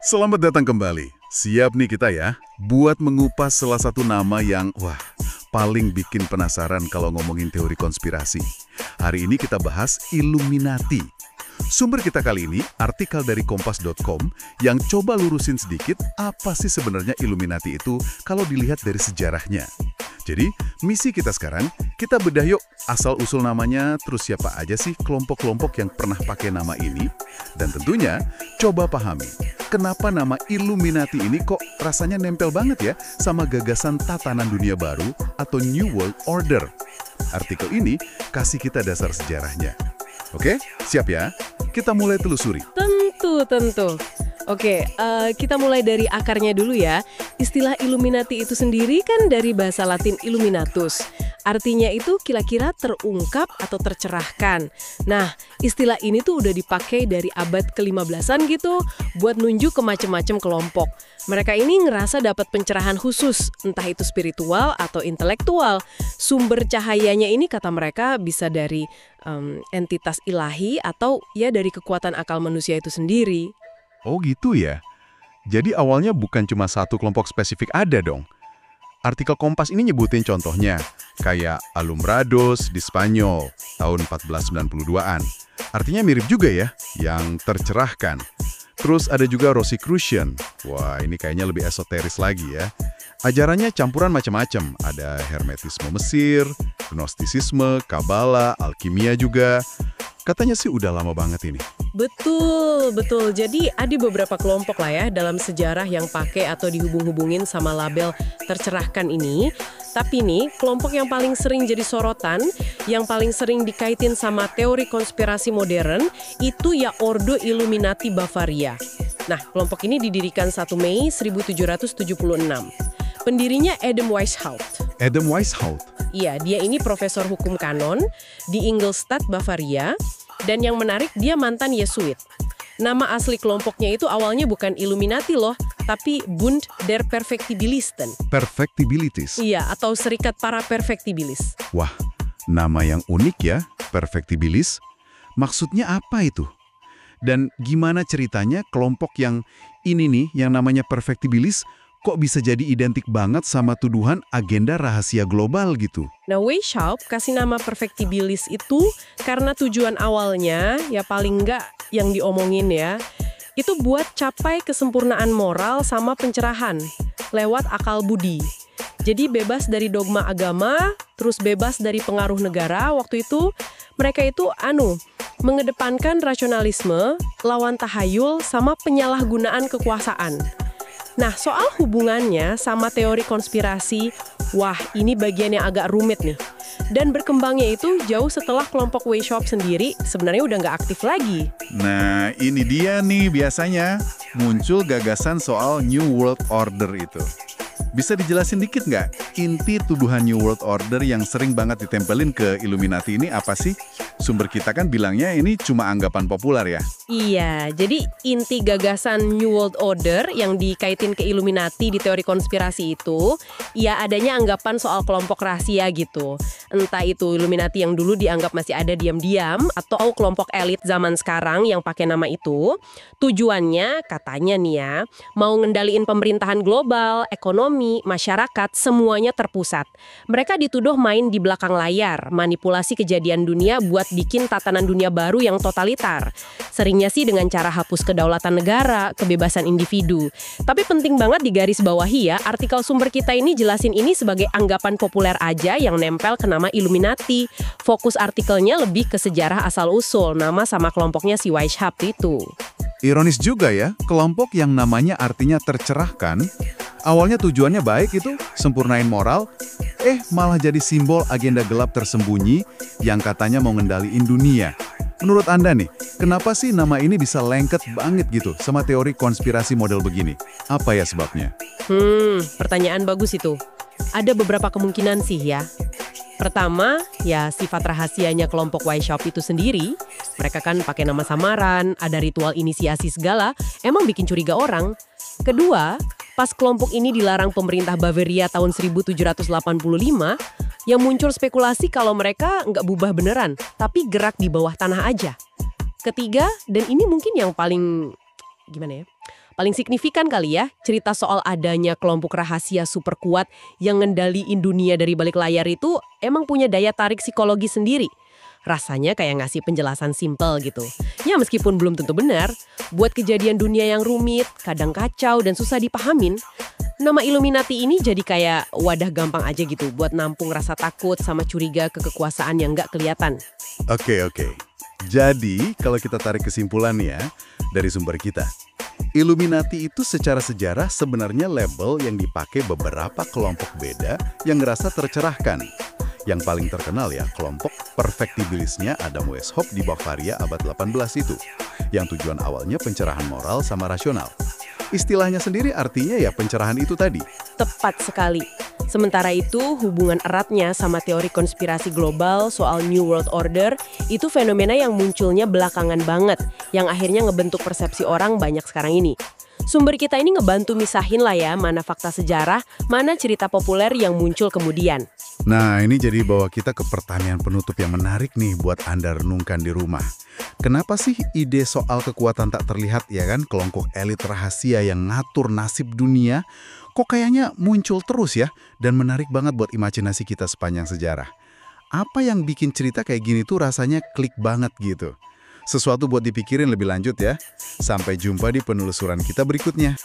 Selamat datang kembali. Siap nih kita ya, buat mengupas salah satu nama yang, paling bikin penasaran kalau ngomongin teori konspirasi. Hari ini kita bahas Illuminati. Sumber kita kali ini, artikel dari kompas.com yang coba lurusin sedikit apa sih sebenarnya Illuminati itu kalau dilihat dari sejarahnya. Jadi, misi kita sekarang, kita bedah yuk asal-usul namanya, terus siapa aja sih kelompok-kelompok yang pernah pakai nama ini. Dan tentunya, coba pahami, kenapa nama Illuminati ini kok rasanya nempel banget ya sama gagasan tatanan dunia baru atau New World Order. Artikel ini kasih kita dasar sejarahnya. Oke, siap ya? Kita mulai telusuri. Tentu. Oke, kita mulai dari akarnya dulu ya. Istilah Illuminati itu sendiri kan dari bahasa Latin illuminatus. Artinya itu kira-kira terungkap atau tercerahkan. Nah, istilah ini tuh udah dipakai dari abad ke-15-an gitu buat nunjuk ke macam-macam kelompok. Mereka ini ngerasa dapat pencerahan khusus, entah itu spiritual atau intelektual. Sumber cahayanya ini kata mereka bisa dari entitas ilahi atau ya dari kekuatan akal manusia itu sendiri. Oh gitu ya? Jadi awalnya bukan cuma satu kelompok spesifik ada dong. Artikel Kompas ini nyebutin contohnya, kayak Alumbrados di Spanyol, tahun 1492-an. Artinya mirip juga ya, yang tercerahkan. Terus ada juga Rosicrucian. Wah, ini kayaknya lebih esoteris lagi ya. Ajarannya campuran macam-macam. Ada Hermetisme Mesir, Gnostisisme, Kabbalah, alkimia juga. Katanya sih udah lama banget ini. Betul. Jadi ada beberapa kelompok lah ya dalam sejarah yang pakai atau dihubung-hubungin sama label tercerahkan ini. Tapi nih, kelompok yang paling sering jadi sorotan, yang paling sering dikaitin sama teori konspirasi modern, itu ya Ordo Illuminati Bavaria. Nah, kelompok ini didirikan 1 Mei 1776. Pendirinya Adam Weishaupt. Adam Weishaupt? Iya, dia ini profesor hukum kanon di Ingolstadt, Bavaria. Dan yang menarik, dia mantan Yesuit. Nama asli kelompoknya itu awalnya bukan Illuminati loh, tapi Bund der Perfectibilisten. Perfectibilities? Iya, atau Serikat Para Perfectibilis. Wah, nama yang unik ya, Perfectibilis. Maksudnya apa itu? Dan gimana ceritanya kelompok yang ini nih, yang namanya Perfectibilis, kok bisa jadi identik banget sama tuduhan agenda rahasia global gitu? Nah, Weishaupt kasih nama Perfectibilis itu karena tujuan awalnya, ya paling nggak yang diomongin ya, itu buat capai kesempurnaan moral sama pencerahan lewat akal budi. Jadi bebas dari dogma agama, terus bebas dari pengaruh negara. Waktu itu mereka itu mengedepankan rasionalisme, lawan tahayul, sama penyalahgunaan kekuasaan. Nah, soal hubungannya sama teori konspirasi, wah ini bagian yang agak rumit nih. Dan berkembangnya itu jauh setelah kelompok Weishaupt sendiri sebenarnya udah nggak aktif lagi. Nah, ini dia nih biasanya muncul gagasan soal New World Order itu. Bisa dijelasin dikit nggak? Inti tuduhan New World Order yang sering banget ditempelin ke Illuminati ini apa sih? Sumber kita kan bilangnya ini cuma anggapan populer ya? Iya, jadi inti gagasan New World Order yang dikaitin ke Illuminati di teori konspirasi itu, ya adanya anggapan soal kelompok rahasia gitu. Entah itu Illuminati yang dulu dianggap masih ada diam-diam, atau kelompok elit zaman sekarang yang pakai nama itu. Tujuannya katanya nih ya, mau ngendaliin pemerintahan global, ekonomi, masyarakat, semuanya terpusat. Mereka dituduh main di belakang layar, manipulasi kejadian dunia buat bikin tatanan dunia baru yang totalitar. Seringnya sih dengan cara hapus kedaulatan negara, kebebasan individu. Tapi penting banget digarisbawahi ya, artikel sumber kita ini jelasin ini sebagai anggapan populer aja yang nempel ke nama Illuminati. Fokus artikelnya lebih ke sejarah asal-usul, nama sama kelompoknya si Weishaupt itu. Ironis juga ya, kelompok yang namanya artinya tercerahkan, awalnya tujuannya baik itu, sempurnain moral, malah jadi simbol agenda gelap tersembunyi yang katanya mau ngendaliin dunia. Menurut Anda nih, kenapa sih nama ini bisa lengket banget gitu sama teori konspirasi model begini? Apa ya sebabnya? Pertanyaan bagus itu. Ada beberapa kemungkinan sih ya. Pertama, ya sifat rahasianya kelompok Weishaupt itu sendiri. Mereka kan pakai nama samaran, ada ritual inisiasi segala, emang bikin curiga orang. Kedua, pas kelompok ini dilarang pemerintah Bavaria tahun 1785, yang muncul spekulasi kalau mereka nggak bubar beneran, tapi gerak di bawah tanah aja. Ketiga, dan ini mungkin yang paling, Paling signifikan kali ya, cerita soal adanya kelompok rahasia super kuat yang ngendaliin dunia dari balik layar itu emang punya daya tarik psikologi sendiri. Rasanya kayak ngasih penjelasan simpel gitu. Ya meskipun belum tentu benar, buat kejadian dunia yang rumit, kadang kacau dan susah dipahamin, nama Illuminati ini jadi kayak wadah gampang aja gitu buat nampung rasa takut sama curiga ke kekuasaan yang nggak kelihatan. Oke. Jadi, kalau kita tarik kesimpulan ya, dari sumber kita, Illuminati itu secara sejarah sebenarnya label yang dipakai beberapa kelompok beda yang ngerasa tercerahkan. Yang paling terkenal ya, kelompok perfektibilisnya Adam Weishaupt di Bavaria abad 18 itu, yang tujuan awalnya pencerahan moral sama rasional. Istilahnya sendiri artinya ya pencerahan itu tadi. Tepat sekali. Sementara itu, hubungan eratnya sama teori konspirasi global soal New World Order itu fenomena yang munculnya belakangan banget, yang akhirnya ngebentuk persepsi orang banyak sekarang ini. Sumber kita ini ngebantu misahin lah ya, mana fakta sejarah, mana cerita populer yang muncul kemudian. Nah, ini jadi bawa kita ke pertanyaan penutup yang menarik nih buat Anda renungkan di rumah. Kenapa sih ide soal kekuatan tak terlihat ya kan, kelompok elit rahasia yang ngatur nasib dunia, kok kayaknya muncul terus ya, dan menarik banget buat imajinasi kita sepanjang sejarah. Apa yang bikin cerita kayak gini tuh rasanya klik banget gitu. Sesuatu buat dipikirin lebih lanjut ya. Sampai jumpa di penelusuran kita berikutnya.